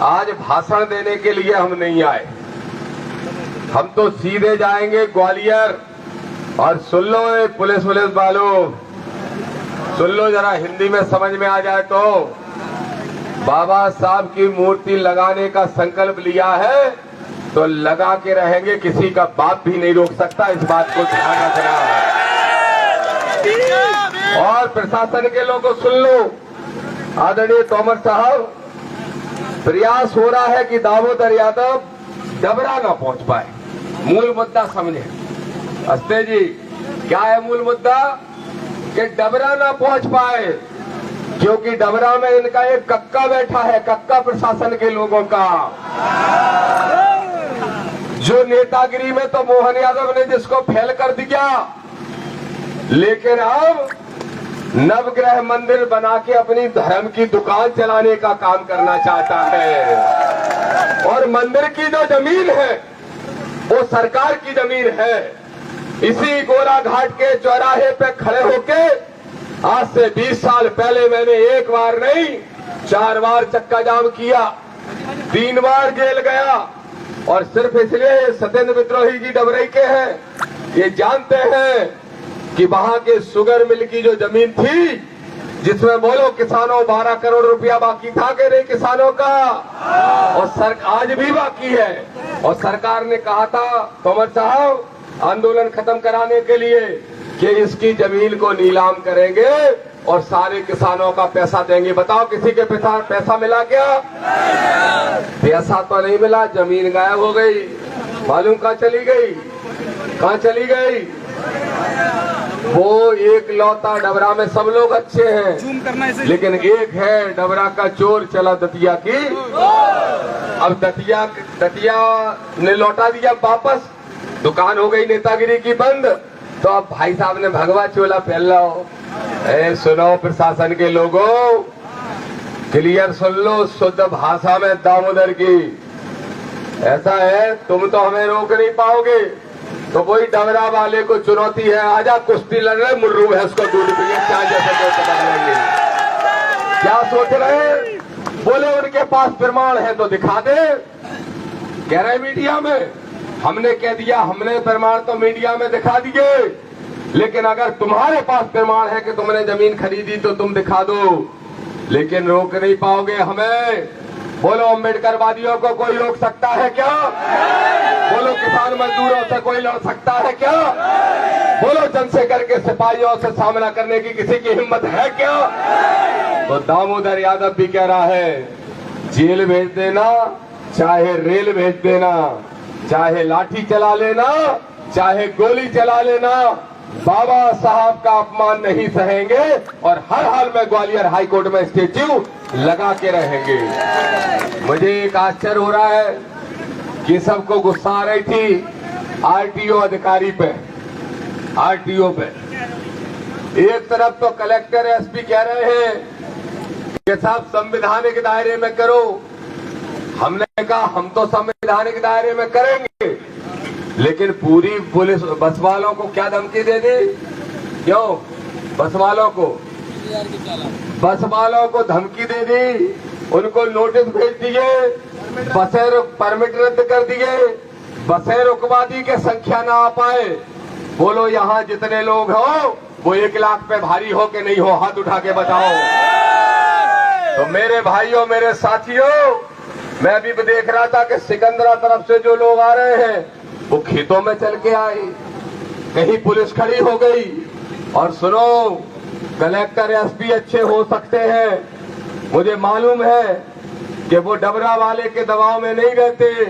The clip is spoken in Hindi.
आज भाषण देने के लिए हम नहीं आए, हम तो सीधे जाएंगे ग्वालियर। और सुन लो पुलिस वालों, सुन लो जरा, हिंदी में समझ में आ जाए तो, बाबा साहब की मूर्ति लगाने का संकल्प लिया है तो लगा के रहेंगे, किसी का बाप भी नहीं रोक सकता। इस बात को ध्यान रखना है। और प्रशासन के लोगों को सुन लो, आदरणीय तोमर साहब, प्रयास हो रहा है कि दामोदर यादव डबरा ना पहुंच पाए। मूल मुद्दा समझे अस्ते जी, क्या है मूल मुद्दा? कि डबरा ना पहुंच पाए, क्योंकि डबरा में इनका एक कक्का बैठा है, कक्का प्रशासन के लोगों का, जो नेतागिरी में तो मोहन यादव ने जिसको फेल कर दिया, लेकिन अब नवग्रह मंदिर बना के अपनी धर्म की दुकान चलाने का काम करना चाहता है। और मंदिर की जो जमीन है वो सरकार की जमीन है। इसी गोरा घाट के चौराहे पे खड़े होके आज से 20 साल पहले मैंने एक बार नहीं 4 बार चक्का जाम किया, 3 बार जेल गया। और सिर्फ इसलिए सत्येंद्र विद्रोही जी डबरई के हैं, ये जानते हैं कि वहां के शुगर मिल की जो जमीन थी, जिसमें बोलो किसानों 12 करोड़ रुपया बाकी था कि नहीं किसानों का, और आज भी बाकी है। और सरकार ने कहा था तोमर साहब आंदोलन खत्म कराने के लिए कि इसकी जमीन को नीलाम करेंगे और सारे किसानों का पैसा देंगे। बताओ किसी के पैसा मिला क्या? पैसा तो नहीं मिला, जमीन गायब हो गई। मालूम कहाँ चली गई? कहाँ चली गई? वो एक लौता डबरा में सब लोग अच्छे हैं, लेकिन एक है डबरा का चोर चला दतिया की। अब दतिया ने लौटा दिया वापस, दुकान हो गई नेतागिरी की बंद। तो अब भाई साहब ने भगवा चोला पहन लो। सुनो प्रशासन के लोगों, क्लियर सुन लो शुद्ध भाषा में दामोदर की। ऐसा है, तुम तो हमें रोक नहीं पाओगे, तो वही डबरा वाले को चुनौती है, आजा कुश्ती लड़ रहे, मुर्रू भैंस को दूध पिए, चाय जैसे लेंगे। क्या सोच रहे? बोले उनके पास प्रमाण है तो दिखा दे। कह रहे मीडिया में, हमने कह दिया हमने प्रमाण तो मीडिया में दिखा दिए, लेकिन अगर तुम्हारे पास प्रमाण है कि तुमने जमीन खरीदी तो तुम दिखा दो, लेकिन रोक नहीं पाओगे हमें। बोलो अम्बेडकर वादियों को कोई रोक सकता है क्या? बोलो किसान मजदूरों से कोई लड़ सकता है क्या? बोलो चंद्रशेखर के सिपाहियों से सामना करने की किसी की हिम्मत है क्या? तो दामोदर यादव भी कह रहा है, जेल भेज देना, चाहे रेल भेज देना, चाहे लाठी चला लेना, चाहे गोली चला लेना, बाबा साहब का अपमान नहीं सहेंगे और हर हाल में ग्वालियर हाई कोर्ट में स्टेच्यू लगा के रहेंगे। मुझे एक आश्चर्य हो रहा है कि सबको गुस्सा आ रही थी आरटीओ अधिकारी पे, आरटीओ पे। एक तरफ तो कलेक्टर एसपी कह रहे हैं कि साहब संवैधानिक दायरे में करो। हमने कहा हम तो संवैधानिक दायरे में करेंगे, लेकिन पूरी पुलिस बस वालों को क्या धमकी दे दी? क्यों? बस वालों को धमकी दे दी, उनको नोटिस भेज दिए, बसें परमिट रद्द कर दिए, बसें रुकवा दी के संख्या ना आ पाए। बोलो यहाँ जितने लोग हो वो 1 लाख पे भारी हो कि नहीं हो? हाथ उठा के बताओ। तो मेरे भाइयों, मेरे साथियों, मैं भी देख रहा था कि सिकंदरा तरफ से जो लोग आ रहे हैं वो खेतों में चल के आए, कहीं पुलिस खड़ी हो गई। और सुनो, कलेक्टर एसपी अच्छे हो सकते हैं, मुझे मालूम है कि वो डबरा वाले के दबाव में नहीं रहते,